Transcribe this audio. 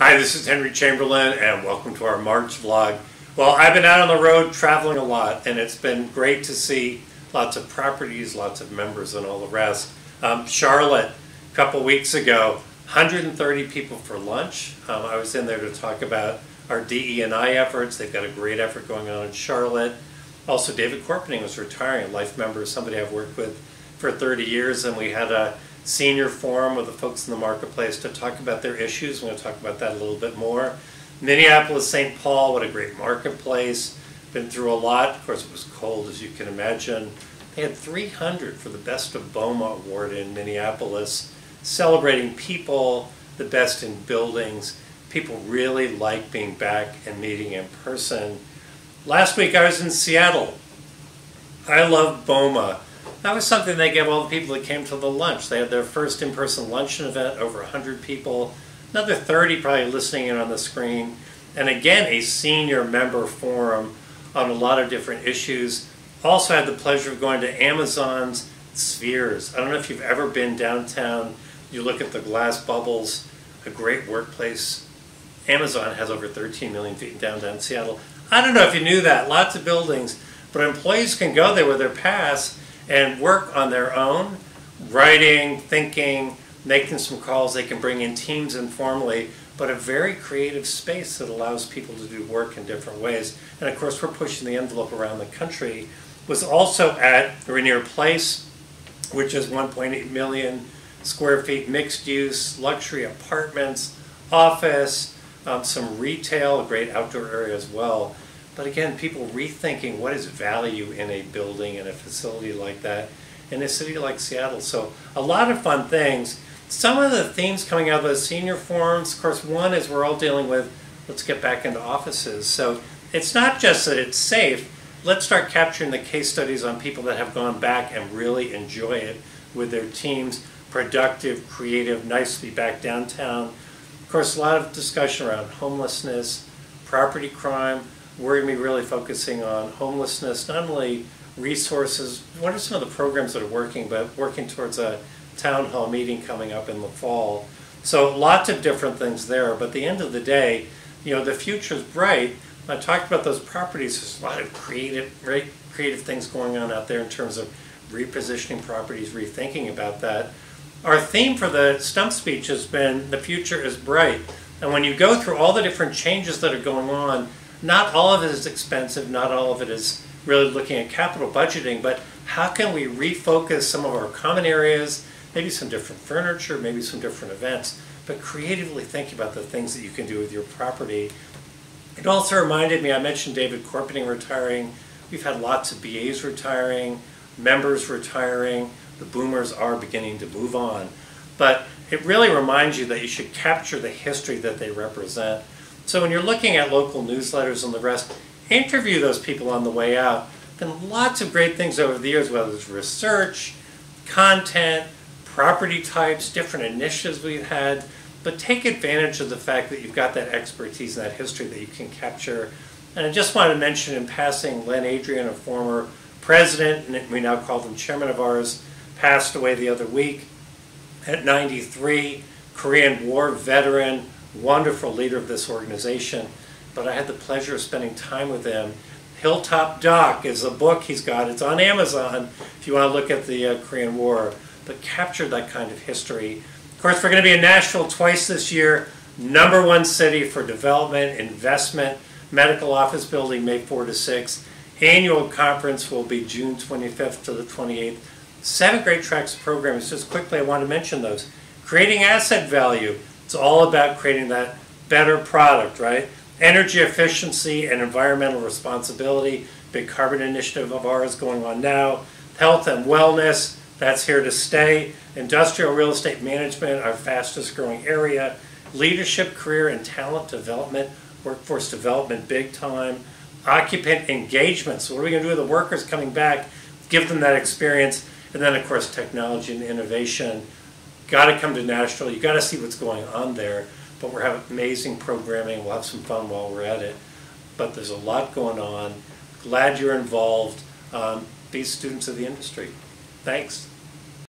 Hi, this is Henry Chamberlain, and welcome to our March vlog. Well, I've been out on the road traveling a lot, and it's been great to see lots of properties, lots of members, and all the rest. Charlotte, a couple weeks ago, 130 people for lunch. I was in there to talk about our DE&I efforts. They've got a great effort going on in Charlotte. Also, David Corpening was retiring, a life member, somebody I've worked with for 30 years, and we had a senior forum with the folks in the marketplace to talk about their issues. We're going to talk about that a little bit more. Minneapolis, St. Paul, what a great marketplace. Been through a lot. Of course, it was cold, as you can imagine. They had 300 for the Best of BOMA award in Minneapolis, celebrating people, the best in buildings. People really like being back and meeting in person. Last week I was in Seattle. I love BOMA. That was something they gave all the people that came to the lunch. They had their first in-person luncheon event, over 100 people, another 30 probably listening in on the screen, and again a senior member forum on a lot of different issues. Also had the pleasure of going to Amazon's Spheres. I don't know if you've ever been downtown. You look at the glass bubbles, a great workplace. Amazon has over 13 million feet in downtown Seattle. I don't know if you knew that, lots of buildings, but employees can go there with their pass and work on their own, writing, thinking, making some calls. They can bring in teams informally, but a very creative space that allows people to do work in different ways. And of course, we're pushing the envelope around the country. Was also at Rainier Place, which is 1.8 million square feet, mixed use, luxury apartments, office, some retail, a great outdoor area as well. But again, people rethinking what is value in a building and a facility like that in a city like Seattle. So a lot of fun things. Some of the themes coming out of those senior forums, of course, one is we're all dealing with, let's get back into offices. So it's not just that it's safe. Let's start capturing the case studies on people that have gone back and really enjoy it with their teams. Productive, creative, nice to be back downtown. Of course, a lot of discussion around homelessness, property crime. We're going to be really focusing on homelessness, not only resources, what are some of the programs that are working, but working towards a town hall meeting coming up in the fall. So lots of different things there, but at the end of the day, you know, the future's bright. I talked about those properties. There's a lot of creative things going on out there in terms of repositioning properties, rethinking about that. Our theme for the stump speech has been the future is bright. And when you go through all the different changes that are going on, not all of it is expensive, not all of it is really looking at capital budgeting, but how can we refocus some of our common areas, maybe some different furniture, maybe some different events, but creatively think about the things that you can do with your property. It also reminded me, I mentioned David Corpening retiring. We've had lots of BAs retiring, members retiring. The boomers are beginning to move on. But it really reminds you that you should capture the history that they represent. So when you're looking at local newsletters and the rest, interview those people on the way out. Been lots of great things over the years, whether it's research, content, property types, different initiatives we've had, but take advantage of the fact that you've got that expertise and that history that you can capture. And I just want to mention in passing, Len Adrian, a former president, and we now call him chairman of ours, passed away the other week at 93, Korean War veteran, wonderful leader of this organization. But I had the pleasure of spending time with him. Hilltop Doc is a book he's got. It's on Amazon if you want to look at the Korean War, but capture that kind of history. Of course, we're going to be in Nashville twice this year. #1 city for development, investment, medical office building, May 4 to 6. Annual conference will be June 25th to the 28th. 7 great tracks of programs. Just quickly, I want to mention those. Creating asset value. It's all about creating that better product, right? Energy efficiency and environmental responsibility, big carbon initiative of ours going on now. Health and wellness, that's here to stay. Industrial real estate management, our fastest growing area. Leadership, career and talent development, workforce development, big time. Occupant engagement, so what are we going to do with the workers coming back? Give them that experience. And then, of course, technology and innovation. Got to come to Nashville. You got to see what's going on there. But we're having amazing programming. We'll have some fun while we're at it. But there's a lot going on. Glad you're involved. Be students of the industry. Thanks.